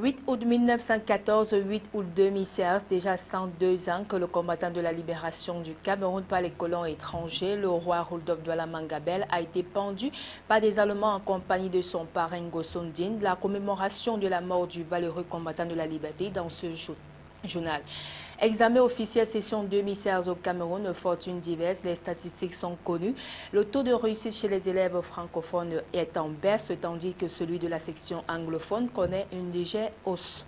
8 août 1914, 8 août 2016, déjà 102 ans que le combattant de la libération du Cameroun par les colons étrangers, le roi Rudolf Douala Mangabel, a été pendu par des Allemands en compagnie de son parrain Ngosso Ndine. La commémoration de la mort du valeureux combattant de la liberté dans ce journal. Examen officiel session 2016 au Cameroun, fortune diverse, les statistiques sont connues. Le taux de réussite chez les élèves francophones est en baisse, tandis que celui de la section anglophone connaît une légère hausse.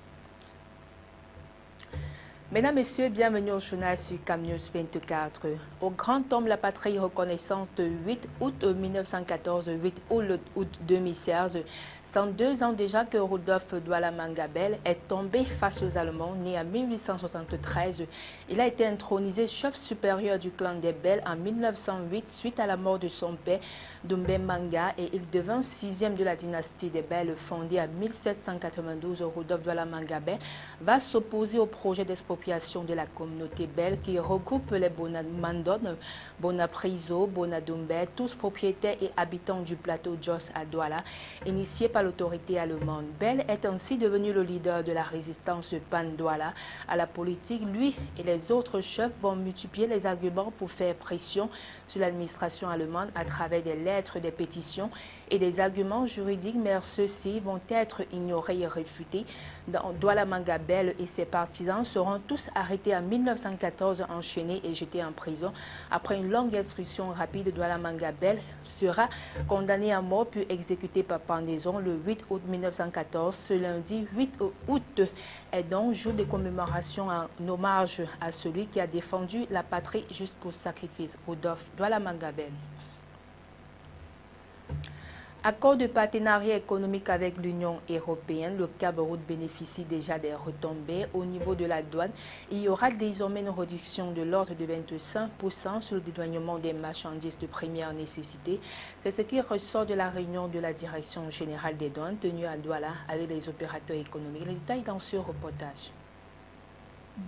Mesdames, Messieurs, bienvenue au journal sur CamNews 24. Au Grand Homme, la patrie reconnaissante, 8 août 1914, 8 août 2016. 102 ans déjà que Rudolf Douala Mangabel est tombé face aux Allemands, né en 1873. Il a été intronisé chef supérieur du clan des Bels en 1908 suite à la mort de son père, Doumbé Manga, et il devint 6e de la dynastie des Bels fondée en 1792. Rudolf Douala Mangabel va s'opposer au projet d'expropriation de la communauté Bel qui regroupe les Bonamandone, Bonapriso, Bonadoumbé, tous propriétaires et habitants du plateau Jos à Douala, initié par l'autorité allemande. Bel est ainsi devenu le leader de la résistance pan-Douala à la politique. Lui et les autres chefs vont multiplier les arguments pour faire pression sur l'administration allemande à travers des lettres, des pétitions et des arguments juridiques, mais ceux-ci vont être ignorés et réfutés. Douala Mangabel et ses partisans seront tous arrêtés en 1914, enchaînés et jetés en prison. Après une longue instruction rapide, Douala Mangabel sera condamné à mort puis exécuté par pendaison le 8 août 1914. Ce lundi 8 août est donc jour de commémoration en hommage à celui qui a défendu la patrie jusqu'au sacrifice, Rudolf Douala Mangabel. Accord de partenariat économique avec l'Union européenne, le Cameroun bénéficie déjà des retombées. Au niveau de la douane, il y aura désormais une réduction de l'ordre de 25% sur le dédouanement des marchandises de première nécessité. C'est ce qui ressort de la réunion de la Direction générale des douanes tenue à Douala avec les opérateurs économiques. Les détails dans ce reportage.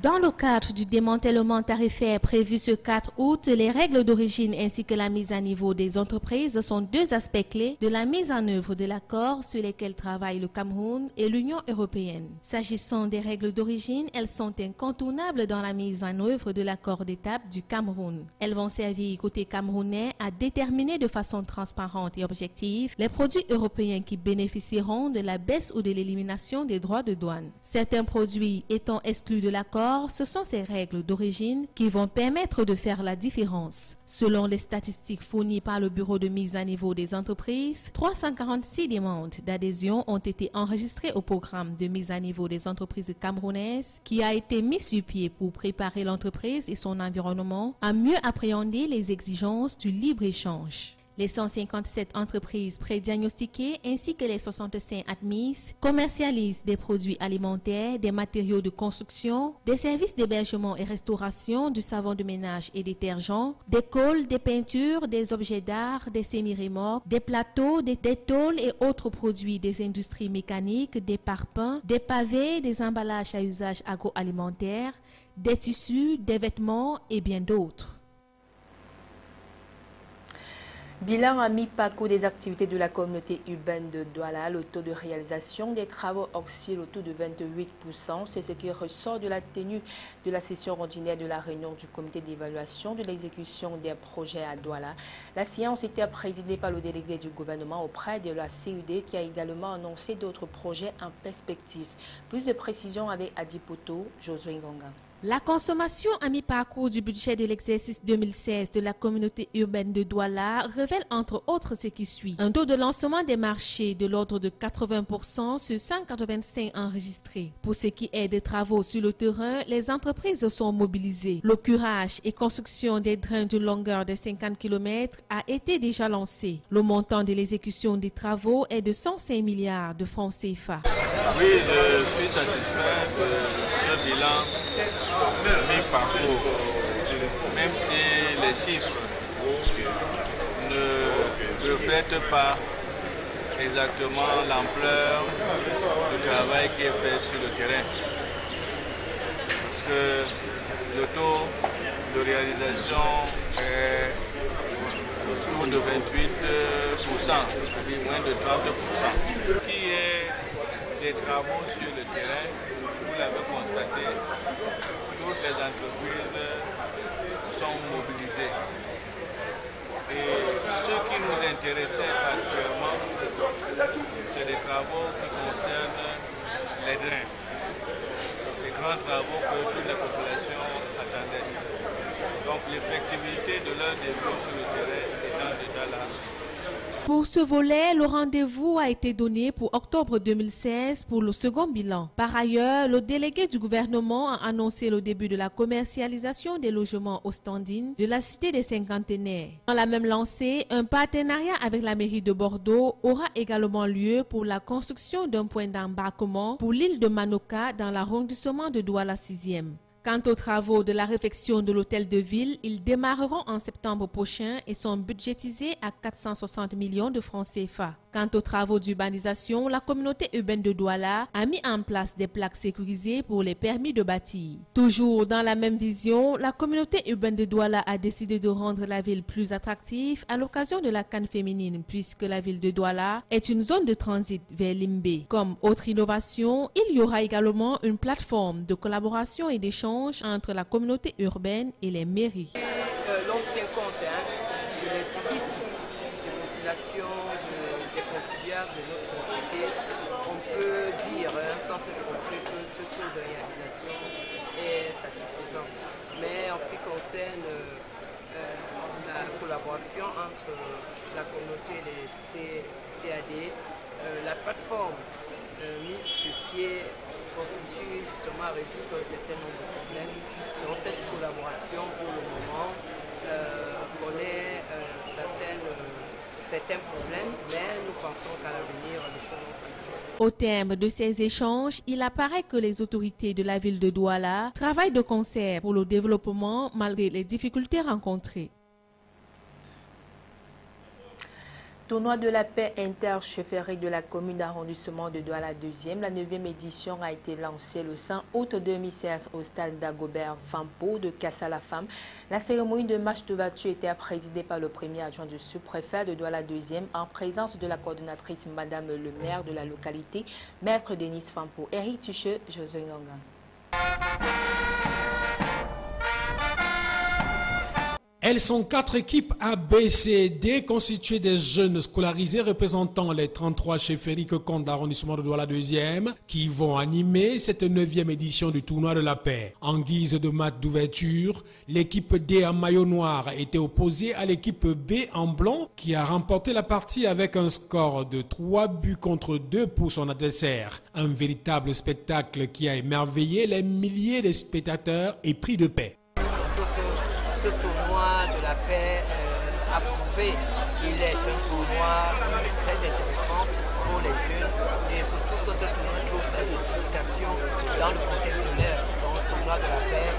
Dans le cadre du démantèlement tarifaire prévu ce 4 août, les règles d'origine ainsi que la mise à niveau des entreprises sont deux aspects clés de la mise en œuvre de l'accord sur lesquels travaillent le Cameroun et l'Union européenne. S'agissant des règles d'origine, elles sont incontournables dans la mise en œuvre de l'accord d'étape du Cameroun. Elles vont servir côté camerounais à déterminer de façon transparente et objective les produits européens qui bénéficieront de la baisse ou de l'élimination des droits de douane. Certains produits étant exclus de l'accord, ce sont ces règles d'origine qui vont permettre de faire la différence. Selon les statistiques fournies par le Bureau de mise à niveau des entreprises, 346 demandes d'adhésion ont été enregistrées au programme de mise à niveau des entreprises camerounaises qui a été mis sur pied pour préparer l'entreprise et son environnement à mieux appréhender les exigences du libre-échange. Les 157 entreprises prédiagnostiquées ainsi que les 65 admises commercialisent des produits alimentaires, des matériaux de construction, des services d'hébergement et restauration, du savon de ménage et détergents, des cols, des peintures, des objets d'art, des semi-remorques, des plateaux, des tôles et autres produits des industries mécaniques, des parpaings, des pavés, des emballages à usage agroalimentaire, des tissus, des vêtements et bien d'autres. Bilan à mi-parcours des activités de la communauté urbaine de Douala, le taux de réalisation des travaux oscille autour de 28%. C'est ce qui ressort de la tenue de la session ordinaire de la réunion du comité d'évaluation de l'exécution des projets à Douala. La séance était présidée par le délégué du gouvernement auprès de la CUD qui a également annoncé d'autres projets en perspective. Plus de précisions avec Adi Poto, Josué Ngonga. La consommation à mi-parcours du budget de l'exercice 2016 de la communauté urbaine de Douala révèle entre autres ce qui suit. Un taux de lancement des marchés de l'ordre de 80% sur 185 enregistrés. Pour ce qui est des travaux sur le terrain, les entreprises sont mobilisées. Le curage et construction des drains d'une longueur de 50 km a été déjà lancé. Le montant de l'exécution des travaux est de 105 milliards de francs CFA. Oui, je suis satisfait de ce bilan mi-parcours, même si les chiffres ne reflètent pas exactement l'ampleur du travail qui est fait sur le terrain. Parce que le taux de réalisation est autour de 28%, c'est-à-dire moins de 30%, qui est des travaux sur le terrain, vous l'avez constaté, toutes les entreprises sont mobilisées. Et ce qui nous intéressait particulièrement, c'est des travaux qui concernent les drains, les grands travaux que toutes les populations attendaient. Donc l'effectivité de leur début sur le terrain étant déjà là. Pour ce volet, le rendez-vous a été donné pour octobre 2016 pour le second bilan. Par ailleurs, le délégué du gouvernement a annoncé le début de la commercialisation des logements au stand-in de la Cité des Cinquantenaires. Dans la même lancée, un partenariat avec la mairie de Bordeaux aura également lieu pour la construction d'un point d'embarquement pour l'île de Manoka dans l'arrondissement de Douala 6e. Quant aux travaux de la réfection de l'hôtel de ville, ils démarreront en septembre prochain et sont budgétisés à 460 millions de francs CFA. Quant aux travaux d'urbanisation, la communauté urbaine de Douala a mis en place des plaques sécurisées pour les permis de bâtir. Toujours dans la même vision, la communauté urbaine de Douala a décidé de rendre la ville plus attractive à l'occasion de la CAN féminine, puisque la ville de Douala est une zone de transit vers Limbé. Comme autre innovation, il y aura également une plateforme de collaboration et d'échange entre la communauté urbaine et les mairies. L'on tient compte de les services de population, des contribuables de notre cité. On peut dire sans se tromper que ce taux de réalisation est satisfaisant. Mais en ce qui concerne la collaboration entre la communauté et les CAD, la plateforme mise sur pied constitue justement à résoudre un certain nombre de problèmes. Dans cette collaboration, pour le moment, connaît certains problèmes, mais nous pensons qu'à l'avenir, les choses vont s'améliorer. Au terme de ces échanges, il apparaît que les autorités de la ville de Douala travaillent de concert pour le développement malgré les difficultés rencontrées. Tournoi de la paix interchefferie de la commune d'arrondissement de Douala 2e. La 9e édition a été lancée le 5 août 2016 au stade d'Agobert Fampo de Cassa-la-Femme. La cérémonie de match d'ouverture était présidée par le premier adjoint du sous-préfet de Douala 2e en présence de la coordonnatrice Madame le maire de la localité, Maître Denise Fampo. Eric Tucheux, José Ngonga. Elles sont 4 équipes A, B, C et D constituées des jeunes scolarisés représentant les 33 chefferies que compte l'arrondissement de Douala 2e qui vont animer cette 9e édition du tournoi de la paix. En guise de match d'ouverture, l'équipe D en maillot noir était opposée à l'équipe B en blanc qui a remporté la partie avec un score de 3 buts contre 2 pour son adversaire. Un véritable spectacle qui a émerveillé les milliers de spectateurs épris de paix. Ce tournoi de la paix a prouvé qu'il est un tournoi très intéressant pour les jeunes et surtout que ce tournoi trouve sa justification dans le contexte de l'air. Donc, le tournoi de la paix,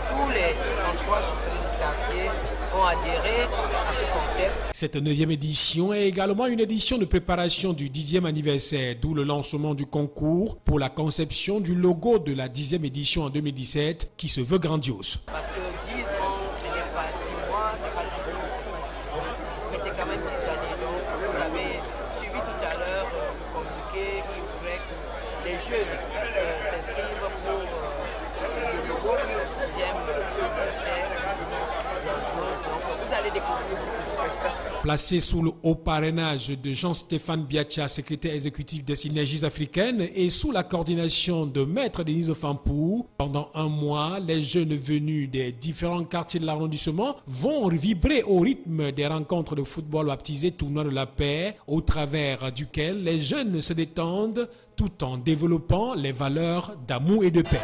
tous les 33 chauffeurs du quartier ont adhéré à ce concept. Cette 9e édition est également une édition de préparation du 10e anniversaire, d'où le lancement du concours pour la conception du logo de la 10e édition en 2017 qui se veut grandiose. Parce que 10 ans, ce n'est pas 10 mois, ce n'est pas 10 jours, ce n'est pas 10 ans, mais c'est quand même 10 années. Donc, vous avez suivi tout à l'heure le communiqué qui voudrait que les jeunes s'inscrivent pour le logo du 10e anniversaire. Donc, vous allez découvrir beaucoup de choses. Placé sous le haut parrainage de Jean-Stéphane Biacha, secrétaire exécutif des Synergies africaines, et sous la coordination de Maître Denise Fampo, pendant un mois, les jeunes venus des différents quartiers de l'arrondissement vont vibrer au rythme des rencontres de football baptisées Tournoi de la paix, au travers duquel les jeunes se détendent tout en développant les valeurs d'amour et de paix.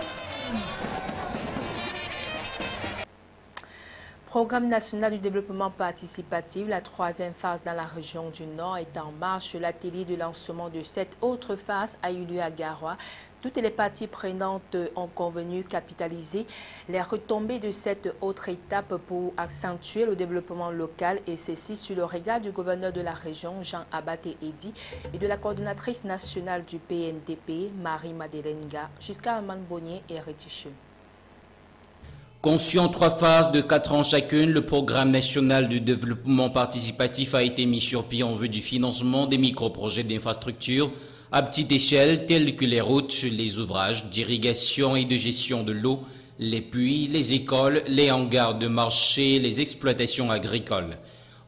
Programme national du développement participatif, la 3e phase dans la région du Nord est en marche. L'atelier de lancement de cette autre phase a eu lieu à Garoua. Toutes les parties prenantes ont convenu capitaliser les retombées de cette autre étape pour accentuer le développement local, et ceci sur le regard du gouverneur de la région, Jean-Abaté Edi, et de la coordonnatrice nationale du PNDP, Marie-Madeleine Ga, jusqu'à Armand Bonnier et Réticheux. Conçu en 3 phases de 4 ans chacune, le programme national de développement participatif a été mis sur pied en vue du financement des micro-projets d'infrastructure à petite échelle telles que les routes, les ouvrages d'irrigation et de gestion de l'eau, les puits, les écoles, les hangars de marché, les exploitations agricoles.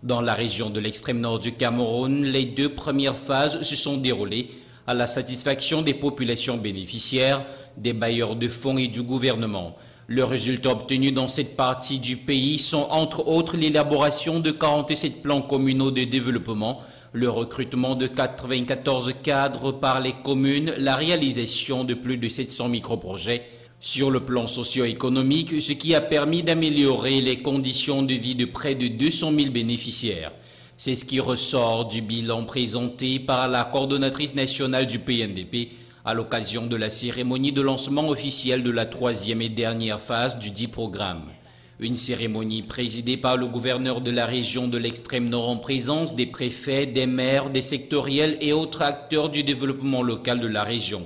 Dans la région de l'extrême nord du Cameroun, les 2 premières phases se sont déroulées à la satisfaction des populations bénéficiaires, des bailleurs de fonds et du gouvernement. Les résultats obtenus dans cette partie du pays sont entre autres l'élaboration de 47 plans communaux de développement, le recrutement de 94 cadres par les communes, la réalisation de plus de 700 microprojets sur le plan socio-économique, ce qui a permis d'améliorer les conditions de vie de près de 200 000 bénéficiaires. C'est ce qui ressort du bilan présenté par la coordonnatrice nationale du PNDP à l'occasion de la cérémonie de lancement officiel de la 3e et dernière phase du dit programme. Une cérémonie présidée par le gouverneur de la région de l'extrême nord en présence des préfets, des maires, des sectoriels et autres acteurs du développement local de la région.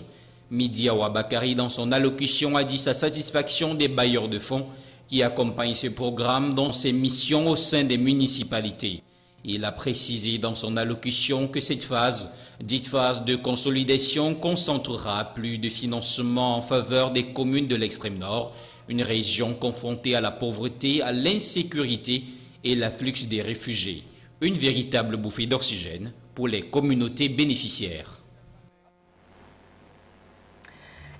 Midi Awa Bakari, dans son allocution, a dit sa satisfaction des bailleurs de fonds qui accompagnent ce programme dans ses missions au sein des municipalités. Il a précisé dans son allocution que cette phase, dite phase de consolidation, concentrera plus de financement en faveur des communes de l'extrême nord, une région confrontée à la pauvreté, à l'insécurité et l'afflux des réfugiés. Une véritable bouffée d'oxygène pour les communautés bénéficiaires.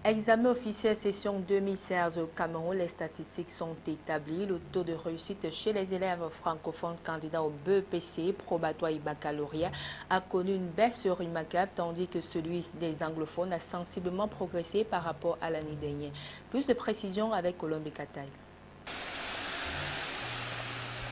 Examen officiel session 2016 au Cameroun, les statistiques sont établies. Le taux de réussite chez les élèves francophones candidats au BEPC, probatoire et baccalauréat a connu une baisse remarquable, tandis que celui des anglophones a sensiblement progressé par rapport à l'année dernière. Plus de précisions avec Colombe Kataï.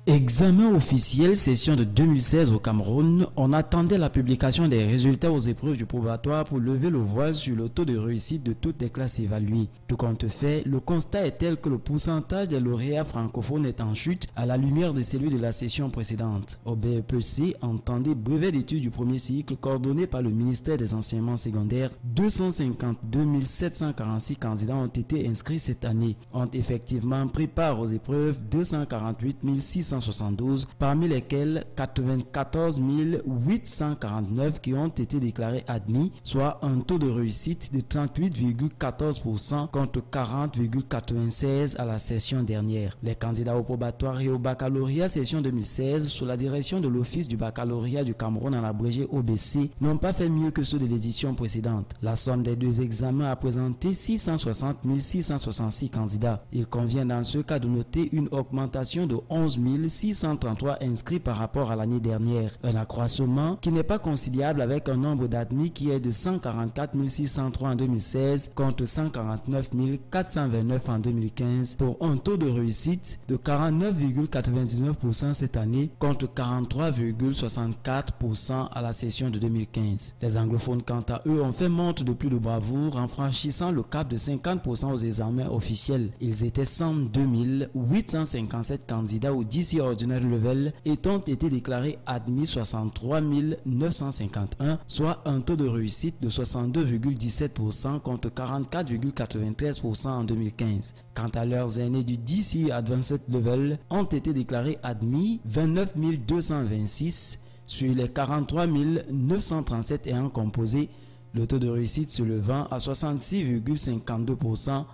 Examen officiel, session de 2016 au Cameroun, on attendait la publication des résultats aux épreuves du probatoire pour lever le voile sur le taux de réussite de toutes les classes évaluées. Tout compte fait, le constat est tel que le pourcentage des lauréats francophones est en chute à la lumière de celui de la session précédente. Au BEPC, entendez brevet d'études du premier cycle coordonné par le ministère des enseignements secondaires, 252 746 candidats ont été inscrits cette année. Ont effectivement pris part aux épreuves 248 672, parmi lesquels 94 849 qui ont été déclarés admis, soit un taux de réussite de 38,14% contre 40,96% à la session dernière. Les candidats au probatoire et au baccalauréat session 2016, sous la direction de l'Office du baccalauréat du Cameroun en abrégé OBC, n'ont pas fait mieux que ceux de l'édition précédente. La somme des 2 examens a présenté 660 666 candidats. Il convient dans ce cas de noter une augmentation de 11 633 inscrits par rapport à l'année dernière. Un accroissement qui n'est pas conciliable avec un nombre d'admis qui est de 144 603 en 2016 contre 149 429 en 2015 pour un taux de réussite de 49,99% cette année contre 43,64% à la session de 2015. Les anglophones, quant à eux, ont fait montre de plus de bravoure en franchissant le cap de 50% aux examens officiels. Ils étaient 102 857 candidats au 10 ordinaire level et ont été déclarés admis 63 951, soit un taux de réussite de 62,17% contre 44,93% en 2015. Quant à leurs aînés du DC Advanced Level, ont été déclarés admis 29 226 sur les 43 937 ayant composé, le taux de réussite se levant à 66,52%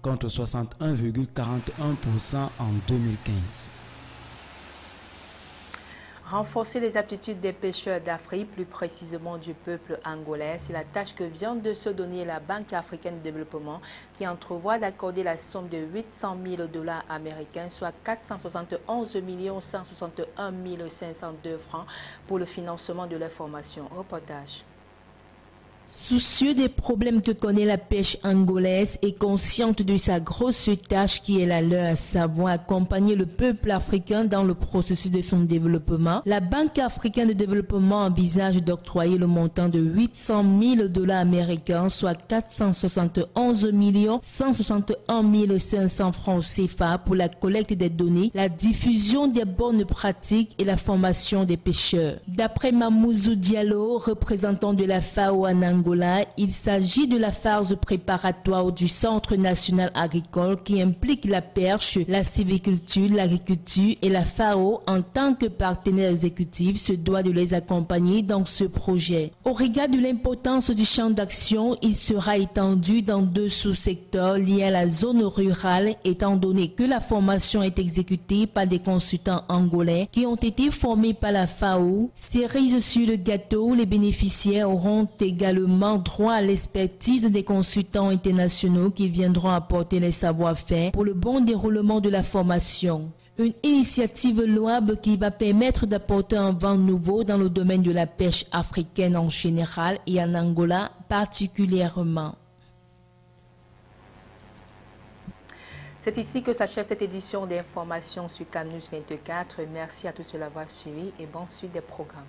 contre 61,41% en 2015. Renforcer les aptitudes des pêcheurs d'Afrique, plus précisément du peuple angolais, c'est la tâche que vient de se donner la Banque africaine de développement qui entrevoit d'accorder la somme de 800 000 $ américains, soit 471 161 502 francs pour le financement de leur formation. Reportage. Soucieux des problèmes que connaît la pêche angolaise et consciente de sa grosse tâche qui est la leur, à savoir accompagner le peuple africain dans le processus de son développement, la Banque africaine de développement envisage d'octroyer le montant de 800 000 $ américains, soit 471 161 500 francs CFA pour la collecte des données, la diffusion des bonnes pratiques et la formation des pêcheurs. D'après Mamoudzou Diallo, représentant de la FAO en Angola, Angola, il s'agit de la phase préparatoire du Centre national agricole qui implique la perche, la sylviculture, l'agriculture et la FAO en tant que partenaire exécutif se doit de les accompagner dans ce projet. Au regard de l'importance du champ d'action, il sera étendu dans 2 sous-secteurs liés à la zone rurale étant donné que la formation est exécutée par des consultants angolais qui ont été formés par la FAO. Cerise sur le gâteau, les bénéficiaires auront également droit à l'expertise des consultants internationaux qui viendront apporter les savoir-faire pour le bon déroulement de la formation. Une initiative louable qui va permettre d'apporter un vent nouveau dans le domaine de la pêche africaine en général et en Angola particulièrement. C'est ici que s'achève cette édition d'information sur CamNews 24. Merci à tous de l'avoir suivi et bonne suite des programmes.